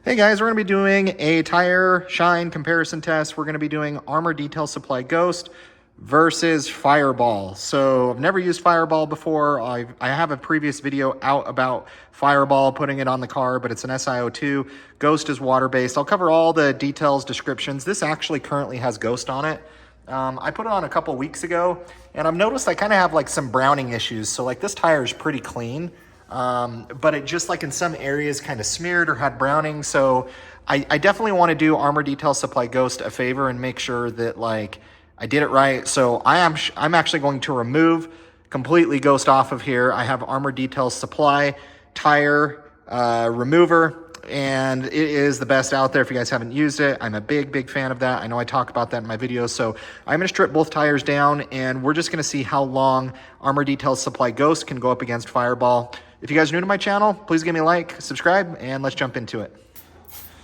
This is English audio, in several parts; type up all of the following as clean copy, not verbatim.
Hey guys, we're going to be doing a tire shine comparison test. We're going to be doing Armour Detail Supply Ghost versus Fireball. So I've never used Fireball before. I have a previous video out about Fireball, putting it on the car, but it's an Si02. Ghost is water-based. I'll cover all the details, descriptions. This actually currently has Ghost on it. I put it on a couple weeks ago, and I've noticed I kind of have like some browning issues. So like this tire is pretty clean. But it just like in some areas kind of smeared or had browning. So I definitely want to do Armour Detail Supply Ghost a favor and make sure that like I did it right. So I'm actually going to remove completely Ghost off of here. I have Armour Detail Supply tire remover, and it is the best out there if you guys haven't used it. I'm a big fan of that. I know I talk about that in my videos. So I'm going to strip both tires down, and we're just going to see how long Armour Detail Supply Ghost can go up against Fireball. If you guys are new to my channel, please give me a like, subscribe, and let's jump into it.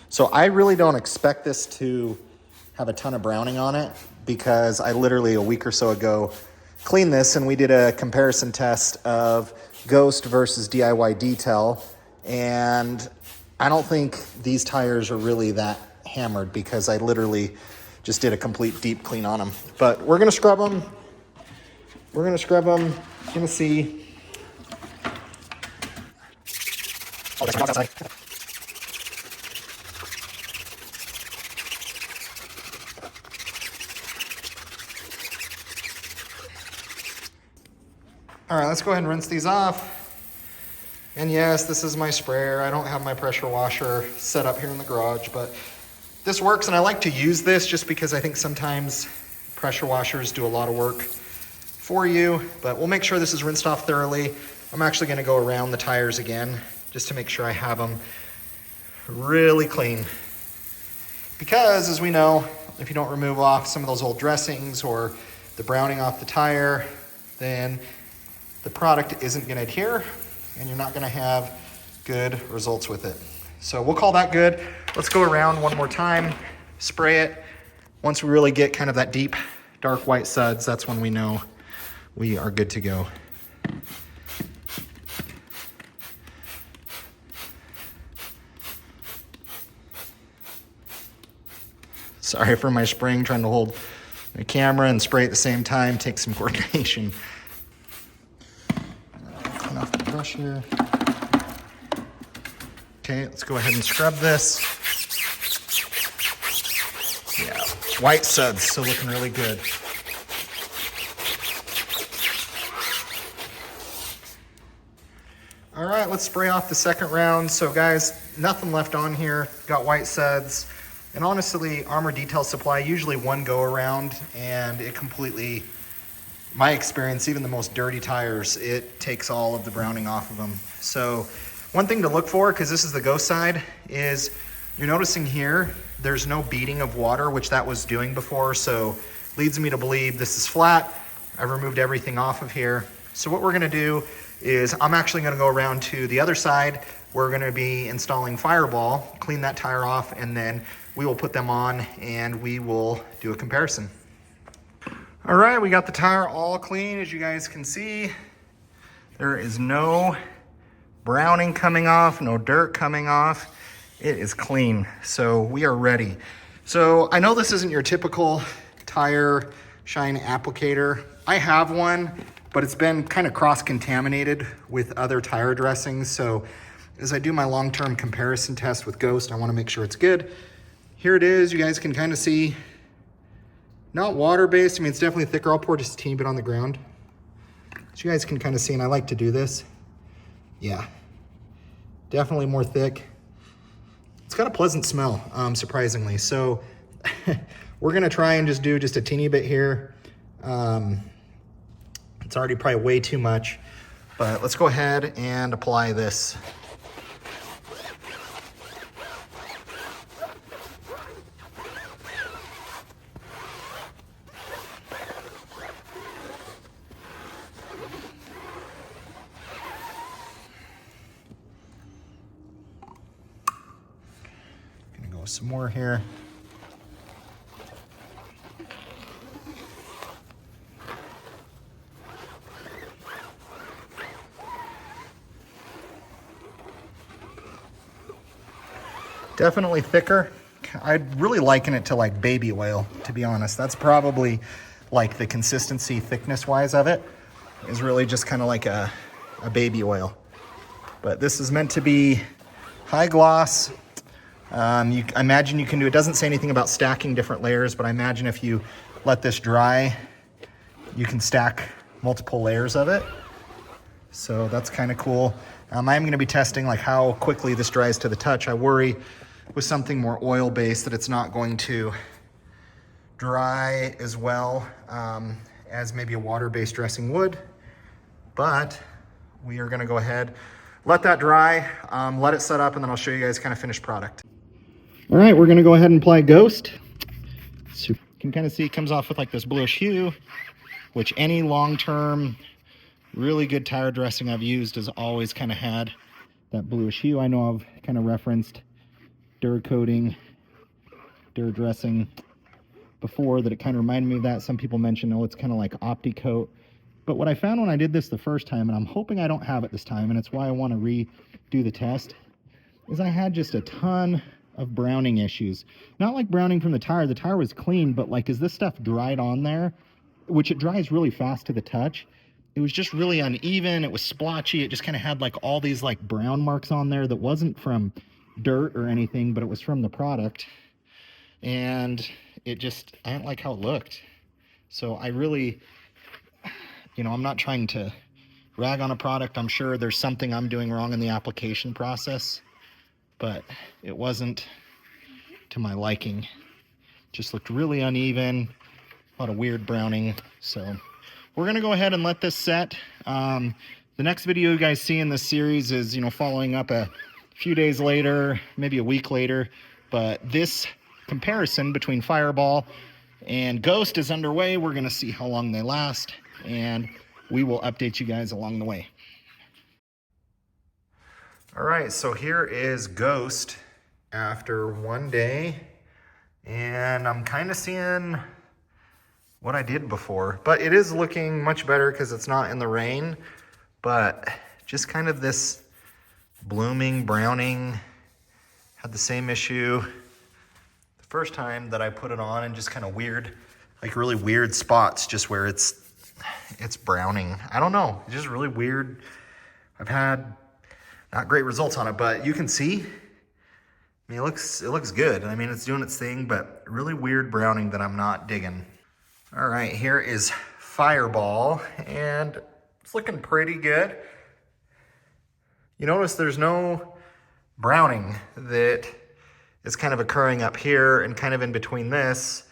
So I really don't expect this to have a ton of browning on it because I literally a week or so ago cleaned this and we did a comparison test of Ghost versus DIY Detail, and I don't think these tires are really that hammered because I literally just did a complete deep clean on them. But we're gonna scrub them. We're gonna scrub them. You're gonna see. Oh, there's outside. All right, let's go ahead and rinse these off. And yes, this is my sprayer. I don't have my pressure washer set up here in the garage, but this works, and I like to use this just because I think sometimes pressure washers do a lot of work for you, but we'll make sure this is rinsed off thoroughly. I'm actually gonna go around the tires again just to make sure I have them really clean. Because as we know, if you don't remove off some of those old dressings or the browning off the tire, then the product isn't gonna adhere and you're not gonna have good results with it. So we'll call that good. Let's go around one more time, spray it. Once we really get kind of that deep, dark white suds, that's when we know we are good to go. Sorry for my spraying, trying to hold my camera and spray at the same time. Takes some coordination. Clean off the brush here. Okay, let's go ahead and scrub this. Yeah, white suds, so looking really good. All right, let's spray off the second round. So guys, nothing left on here. Got white suds. And honestly, Armour Detail Supply, usually one go around and it completely, my experience, even the most dirty tires, it takes all of the browning off of them. So one thing to look for, because this is the Ghost side, is you're noticing here, there's no beading of water, which that was doing before. So leads me to believe this is flat. I removed everything off of here. So what we're gonna do is I'm actually gonna go around to the other side. We're gonna be installing Fireball, clean that tire off, and then we will put them on and we will do a comparison. All right, we got the tire all clean. As you guys can see, there is no browning coming off, no dirt coming off. It is clean, so we are ready. So I know this isn't your typical tire shine applicator. I have one, but it's been kind of cross-contaminated with other tire dressings. So as I do my long-term comparison test with Ghost, I wanna make sure it's good. Here it is, you guys can kind of see, not water-based. I mean, it's definitely thicker. I'll pour just a teeny bit on the ground. So you guys can kind of see, and I like to do this. Yeah, definitely more thick. It's got a pleasant smell, surprisingly. So we're gonna try and just do just a teeny bit here. It's already probably way too much, but let's go ahead and apply this. Some more here. Definitely thicker. I'd really liken it to like baby oil, to be honest. That's probably like the consistency thickness wise of it is really just kind of like a baby oil. But this is meant to be high gloss. I imagine you can do, it doesn't say anything about stacking different layers, but I imagine if you let this dry, you can stack multiple layers of it. So that's kind of cool. I'm going to be testing like how quickly this dries to the touch. I worry with something more oil-based that it's not going to dry as well as maybe a water-based dressing would. But we are gonna go ahead, let that dry, let it set up, and then I'll show you guys kind of finished product. All right, we're gonna go ahead and apply Ghost. So you can kind of see it comes off with like this bluish hue, which any long-term, really good tire dressing I've used has always kind of had that bluish hue. I know I've kind of referenced Duracoating, Duradressing before that it kind of reminded me of that. Some people mention, oh, it's kind of like OptiCoat. But what I found when I did this the first time, and I'm hoping I don't have it this time, and it's why I want to redo the test, is I had just a ton of browning issues. Not like browning from the tire was clean, but like as this stuff dried on there, which it dries really fast to the touch, it was just really uneven, it was splotchy, it just kind of had like all these like brown marks on there that wasn't from dirt or anything, but it was from the product. And it just, I didn't like how it looked. So I really, you know, I'm not trying to rag on a product. I'm sure there's something I'm doing wrong in the application process, but it wasn't to my liking. Just looked really uneven, a lot of weird browning. So we're gonna go ahead and let this set. The next video you guys see in this series is, you know, following up a few days later, maybe a week later, but this comparison between Fireball and Ghost is underway. We're gonna see how long they last, and we will update you guys along the way. All right, so here is Ghost after 1 day, and I'm kind of seeing what I did before, but it is looking much better because it's not in the rain, but just kind of this blooming, browning, had the same issue the first time that I put it on, and just kind of weird, like really weird spots just where it's browning. I don't know, it's just really weird. I've had not great results on it, but you can see, I mean, it looks good. I mean, it's doing its thing, but really weird browning that I'm not digging. All right, here is Fireball, and it's looking pretty good. You notice there's no browning that is kind of occurring up here and kind of in between this,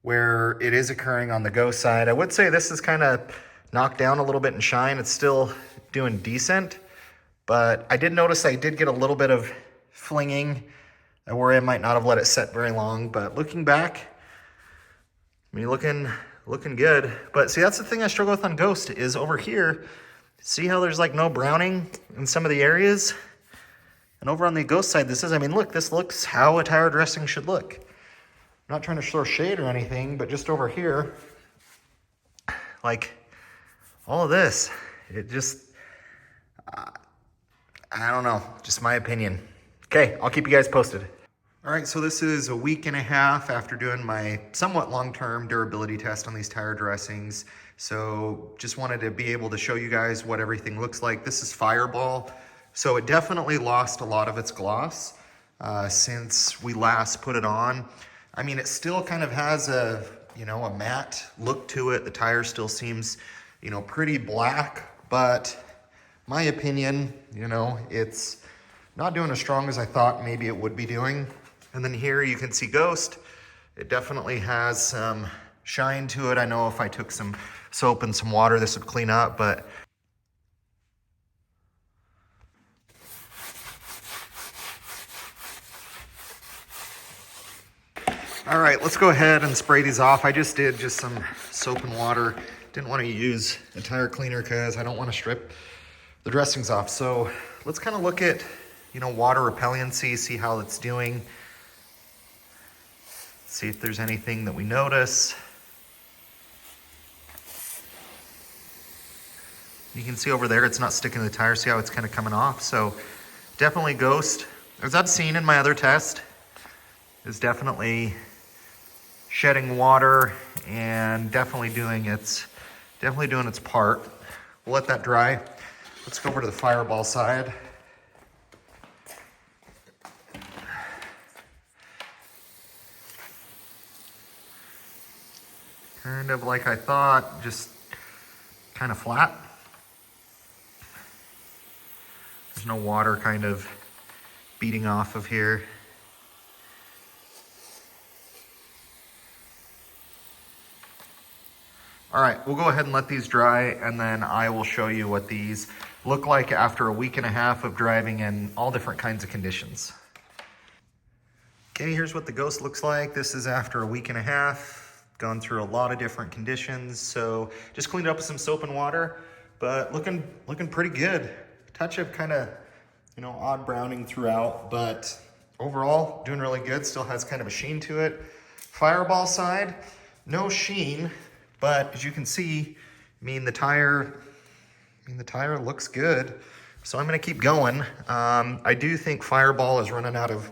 where it is occurring on the Ghost side. I would say this is kind of knocked down a little bit in shine. It's still doing decent, but I did notice I did get a little bit of flinging where I might not have let it set very long, but looking back, I mean, looking good. But see, that's the thing I struggle with on Ghost is over here, see how there's like no browning in some of the areas? And over on the Ghost side, I mean, look, this looks how a tire dressing should look. I'm not trying to throw shade or anything, but just over here, like all of this, it just, I don't know, just my opinion. Okay, I'll keep you guys posted. All right, so this is a week and a half after doing my somewhat long-term durability test on these tire dressings. So just wanted to be able to show you guys what everything looks like. This is Fireball. So it definitely lost a lot of its gloss since we last put it on. I mean, it still kind of has a, you know, a matte look to it. The tire still seems, you know, pretty black, but my opinion, you know, it's not doing as strong as I thought maybe it would be doing. And then here you can see Ghost. It definitely has some shine to it. I know if I took some soap and some water, this would clean up, but all right, let's go ahead and spray these off. I just did just some soap and water. Didn't want to use a tire cleaner because I don't want to strip the dressings off. So let's kind of look at, you know, water repellency, see how it's doing. See if there's anything that we notice. You can see over there, it's not sticking to the tire. See how it's kind of coming off? So definitely Ghost as I've seen in my other test, is definitely shedding water and definitely doing its part. We'll let that dry. Let's go over to the Fireball side. Kind of like I thought, just kind of flat. There's no water kind of beating off of here. All right, we'll go ahead and let these dry, and then I will show you what these look like after a week and a half of driving in all different kinds of conditions. Okay, here's what the Ghost looks like. This is after a week and a half. Gone through a lot of different conditions, so just cleaned up with some soap and water, but looking pretty good. Touch of kind of, odd browning throughout, but overall doing really good. Still has kind of a sheen to it. Fireball side, no sheen, but as you can see, the tire looks good. So I'm gonna keep going. I do think Fireball is running out of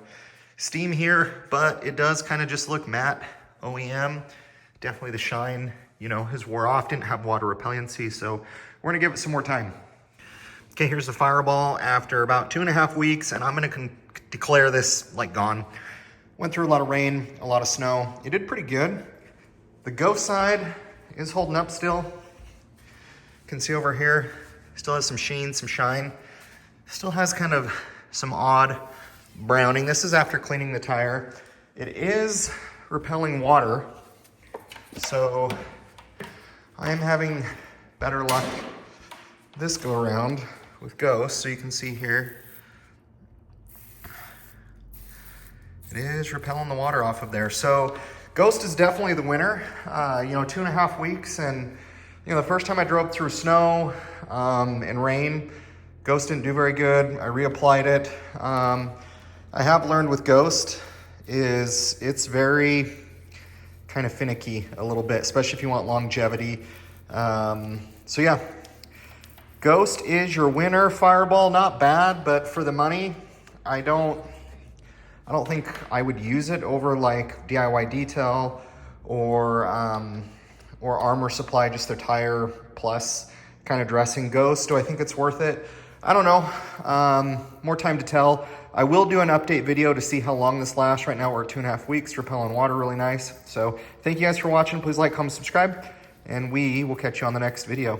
steam here, but it does kind of just look matte OEM. Definitely the shine, has wore off, didn't have water repellency, so we're gonna give it some more time. Okay, here's the Fireball after about 2.5 weeks, and I'm gonna declare this like gone. Went through a lot of rain, a lot of snow. It did pretty good. The Ghost side is holding up still. You can see over here, still has some sheen, some shine. Still has kind of some odd browning. This is after cleaning the tire. It is repelling water, so I am having better luck this go around with Ghost. So you can see here, it is repelling the water off of there. So Ghost is definitely the winner. 2.5 weeks, and the first time I drove through snow and rain, Ghost didn't do very good. I reapplied it. I have learned with Ghost is it's very kind of finicky a little bit, especially if you want longevity. So yeah, Ghost is your winner. Fireball, not bad, but for the money, I don't think I would use it over like DIY Detail or Armour Supply, just their tire plus kind of dressing. Ghost, do I think it's worth it? I don't know. More time to tell. I will do an update video to see how long this lasts. Right now we're at 2.5 weeks, repelling water really nice. So thank you guys for watching. Please like, comment, subscribe, and we will catch you on the next video.